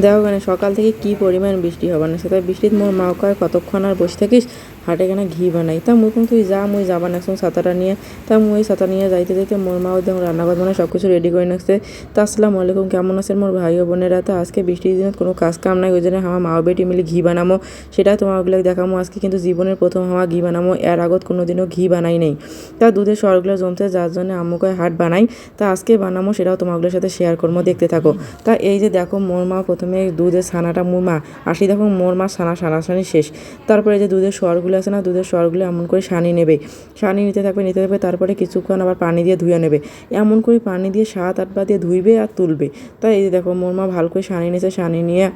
দেখো কেন সকাল থেকে কি পরিমাণ বৃষ্টি হবে না সেটা বৃষ্টিত মোর মা কয় কতক্ষণ আর বসে থাকিস হাটে কেনা ঘি বানাই তা মুই তুই যা মুই যাবা না ছাতাটা নিয়ে তা মুই ছাতা নিয়ে যাইতে যাইতে মোর মাও দেখুন রান্নাঘর মানে সব কিছু রেডি করে নাকছে। তা আসসালামু আলাইকুম, কেমন আছেন মোর ভাই ও বোনেরা? তো আজকে বৃষ্টির দিনে কোনো কাজ কাম নাই, ওই জন্য আমার মা বেটি মিলে ঘি বানামো, সেটা তোমাগুলো দেখামো আজকে। কিন্তু জীবনের প্রথম আমার ঘি বানামো, এর আগত কোনোদিনও ঘি বানাই নাই। তা দুধের সরগুলো জমছে যার জন্য আম্মুকে হাট বানাই, তা আজকে বানামো সেটাও তোমাগুলোর সাথে শেয়ার করবো, দেখতে থাকো। তা এই যে দেখো মোর মা প্রথমে দুধের ছানাটা মোর মা আসি দেখো মোর মা সানাসানি শেষ। তারপরে যে দুধের সরগুলো আছে না, দুধের সরগুলো এমন করে সানি নেবে, সানি নিতে থাকবে তারপরে কিছুক্ষণ আবার পানি দিয়ে ধুয়ে নেবে। এমন করে পানি দিয়ে 7-8 বার দিয়ে ধুইবে আর তুলবে। তাই এই যে দেখো মোর মা ভালো করে সানি নিয়েছে, সানি নিয়ে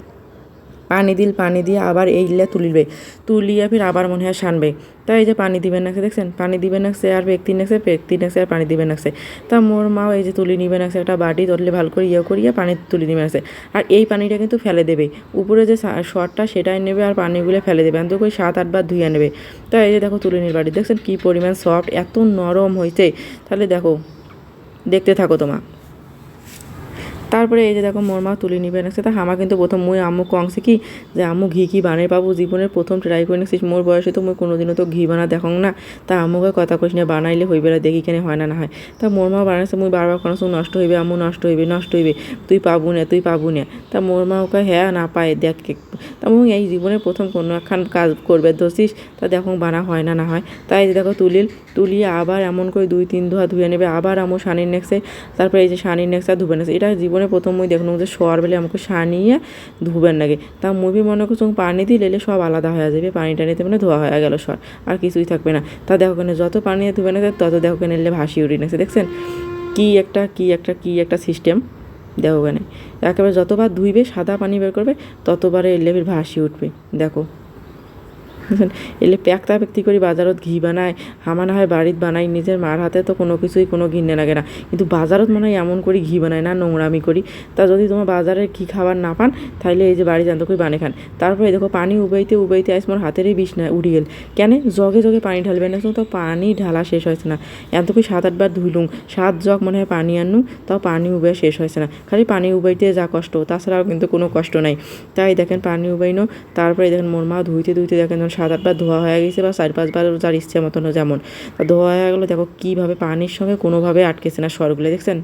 পানি দিয়ে আবার এইগুলা তুলিয়ে ফির আবার মনে হয় সানবে। তাই এই যে পানি দিবেন নাকছে, দেখছেন পানি দিবেন নাকছে আর ব্যক্তি নাকছে আর পানি দিবেন নাকছে। তা মোর মাও এই যে তুলি নিবে নাকছে, একটা বাটি ধরলে ভালো করে করিয়া পানি তুলি নিবে নাকছে। আর এই পানিটা কিন্তু ফেলে দেবে, উপরে যে শর্টটা সেটাই নেবে আর পানিগুলো ফেলে দেবে, এত করে 7-8 বার ধুয়ে নেবে। তাই এই যে দেখো তুলিনির বাটি দেখছেন কি পরিমাণ সফট, এত নরম হয়েছে। তাহলে দেখো দেখতে থাকো তোমা। তারপরে এই যে দেখো মোর মা তুলে নিবে নাকছে। তা আমার কিন্তু প্রথম মুই আম্মু কংছে কি যে আম্মু ঘি বানাই পাবো, জীবনের প্রথম ট্রাই করে নিচ্ছিস, মোর বয়সে তো মুই কোনোদিনও তো ঘি বানা দেখো না। তা আম্মুকে কথা কইস না, বানাইলে হইবে না, দেখি কেন হয় না হয়। তা মোর মা বানাইছে, মুই বারবার কোনো নষ্ট হইবে আম্মু, নষ্ট হইবে, তুই পাবু না। তা মোর মা ওকে হ্যাঁ না পায় দেখ। তা মুই এই জীবনের প্রথম কোনো একখান কাজ করবে ধরছিস, তা দেখো বানা হয় না হয়। তাই দেখো তুলিয়ে আবার এমন করে 2-3 ধোয়া ধুয়ে নেবে, আবার আম্মু সানির নেক্সে, তারপরে এই যে সানির নেক্সা ধুবে নেক্সে। এটা জীবনে প্রথম মুই দেখলাম যে শোয়ার বেলে আমাকে সানিয়ে ধুবেন লাগে। তা মুভি মনে করছো পানি দিলে সব আলাদা হয়ে যাবে, পানি টানিতে মানে ধোয়া হয়ে গেল সর, আর কিছুই থাকবে না। তা দেখো কেন যত পানি ধুবে না তত দেখো কেন এলে ভাসি উঠি নেছে, দেখছেন কি একটা সিস্টেম। দেখো কেন একেবারে যতবার ধুইবে সাদা পানি বের করবে ততবারে এলে ভাসি উঠবে। দেখো এলে প্যাক্তি করে বাজারত ঘি বানায়, হামা না হয় বাড়িত বানাই, নিজের মার হাতে তো কোনো কিছুই কোনো ঘিন্নে লাগে না, কিন্তু বাজারত মনে হয় এমন করে ঘি বানায় না, নোংরামি করি। তা যদি তোমার বাজারের ঘি খাবার না পান তাহলে এই যে বাড়ি জানতো করে বানিয়ে খান। তারপরে দেখো পানি উবাইতে আইস মোর হাতেরই বিষ না উঠি গেল, কেন জগে পানি ঢালবে না, তো পানি ঢালা শেষ হয়েছে না। এত করে 7-8 বার ধুইলুম, 7 জগ মনে হয় পানি আনু, তাও পানি উবে শেষ হয়েছে না। খালি পানি উবাইতে যা কষ্ট, তাছাড়াও কিন্তু কোনো কষ্ট নাই। তাই দেখেন পানি উবাইনো, তারপরে দেখেন মোর মা ধুইতে দেখেন 7-8 বার ধোয়া হয়ে গেছে, বা 4-5 বার যার ইচ্ছে মতন যেমন ধোয়া হয়ে গেলো। দেখো কীভাবে পানির সঙ্গে কোনোভাবে আটকেছে না সরগুলো, দেখছেন।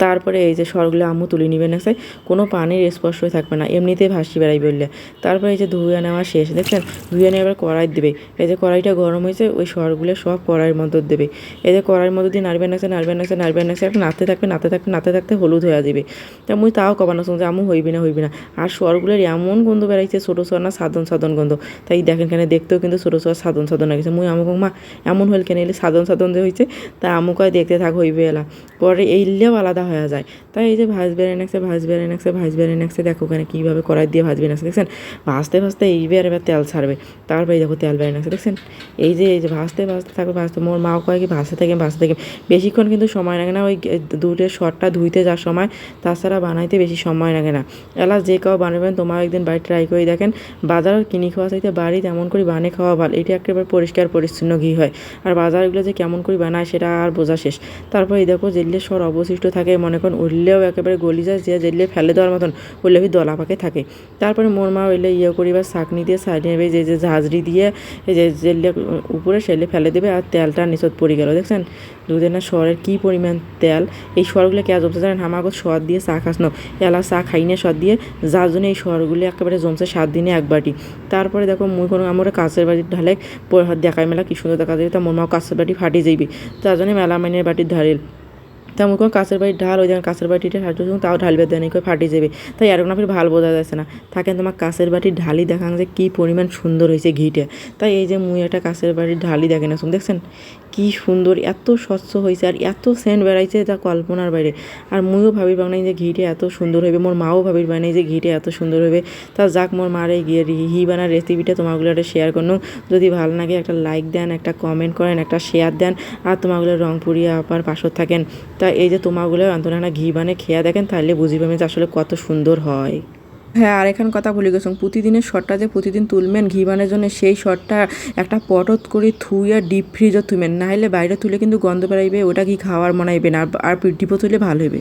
তারপরে এই যে সরগুলো আম্মু তুলে নিবে নাকছে, কোনো পানির স্পর্শই থাকবে না, এমনিতেই ভাসি বেড়াই বললে। তারপরে এই যে ধুয়ে নেওয়া শেষ, দেখছেন ধুয়ে নিয়ে এবার কড়াই দেবে। এই যে কড়াইটা গরম হয়েছে, ওই সরগুলো সব কড়াইয়ের মধ্যে দেবে। এই যে কড়াইয়ের মধ্যে দিয়ে নাড়বে নাকছে একটা নাড়তে থাকতে হলুদ হয়ে যাবে। তা মুই তাও কবানো শুনছি আম্মু হইবে না। আর সরগুলোর এমন গন্ধ বেড়াইছে, ছোটো সর না সাধন গন্ধ। তাই দেখেন কেন দেখতেও কিন্তু ছোটো সর সাধন লাগছে। মুই আমুক মা এমন হইল কেন এলে সাধন যে হয়েছে, তা আমুকায় দেখতে থাক হইবে এলা, পরে এইলেও আলাদা হয়ে যায়। তাই এই যে ভাজ বেড়ে নাকছে, দেখো ওখানে কীভাবে কড়াই দিয়ে ভাজবে নাকছে, দেখছেন ভাজতে এবার তেল ছাড়বে। তারপরে দেখো তেল বেড়ে নাকছে, দেখছেন এই যে ভাজতে থাকবে মোর মাও কয় কি ভাজতে থাকে বেশিক্ষণ কিন্তু সময় লাগে না, ওই দুধের শটটা ধুইতে যাওয়ার সময়, তাছাড়া বানাইতে বেশি সময় লাগে না। এলা যে কেউ বানাবেন তোমার একদিন বাড়ি ট্রাই করে দেখেন, বাজার কিনে খাওয়া চাইতে বাড়িতে এমন করে বানিয়ে খাওয়া ভালো, এটা একেবারে পরিষ্কার পরিচ্ছন্ন ঘি হয়। আর বাজারগুলো যে কেমন করে বানায় সেটা আর বোঝা শেষ। তারপরে দেখো জেলে সর অবশিষ্ট থাকে, মনে করেন উঠলেও একেবারে গলি যায়, যে জেলে ফেলে দেওয়ার মতন উঠলে দলা পাকে থাকে। তারপরে মোর মা হইলে করিবার ছাঁকনি দিয়ে সাইডে নেবে, যে ঝাঁঝরি দিয়ে এই যে জেলে উপরে সেলে ফেলে দেবে, আর তেলটা নিচত পড়ে গেল, দেখছেন দুধের না সরের কী পরিমাণ তেল। এই সরগুলো কে জমছে জানেন, আমাকে সর দিয়ে চা খাসনো, এলা চা খাই না সর দিয়ে, যার জন্য এই সরগুলো একেবারে জমছে 7 দিনে 1 বাটি। তারপরে দেখো মুই কোনো আমার কাঁচের বাটির ঢালে দেখায় মেলা কি সুন্দর দেখা যাবে, তা মোর মাও কাঁচের বাটি ফাটি যাইবে, তার জন্য মেলা মাইনের বাটির ধারেল। তা মনে করুন কাঁচের বাড়ির ঢাল, ওই যেমন কাঁচের বাটিটা সাহায্য তাও ঢালবে দেন করে ফাটি যাবে। তাই এরকম না ফির ভালো বোঝা যাচ্ছে না, থাকেন তোমার কাঁচের বাটির ঢালি দেখান যে কী পরিমাণ সুন্দর হয়েছে ঘিটা। তাই এই যে মুই একটা কাঁচের বাটির ঢালি দেখেন আসুন, দেখছেন কী সুন্দর, এত স্বচ্ছ হয়েছে আর এত সেন্ট বেড়াইছে যা কল্পনার বাইরে। আর মুইও ভাবির বানাই যে ঘিটা এত সুন্দর হইবে, মোর মাও ভাবির বানাই যে ঘিটা এত সুন্দর হইবে। তা যাক মোর মার এই ঘি বানার রেসিপিটা তোমাগুলো একটা শেয়ার করুন, যদি ভালো লাগে একটা লাইক দেন, একটা কমেন্ট করেন, একটা শেয়ার দেন, আর তোমাগুলো রংপুরিয়া আপার পাশত থাকেন। তা এই যে তোমাগুলো আন্তরানা ঘি বানিয়ে খেয়া দেখেন, তাহলে বুঝি পাবেন যে আসলে কত সুন্দর হয়। হ্যাঁ, আর এখান কথা ভুলে গেছিলাম, প্রতিদিনের শটটা যে প্রতিদিন তুলবেন ঘি বানানোর জন্য, সেই শটটা একটা পটত করে থুইয়া ডিপ ফ্রিজও তুলবেন, না হলে বাইরে তুলে কিন্তু গন্ধ বেড়াইবে, ওটা ঘি খাওয়ার মনে হইবে না, আর ডিপও তুলে ভালো হইবে।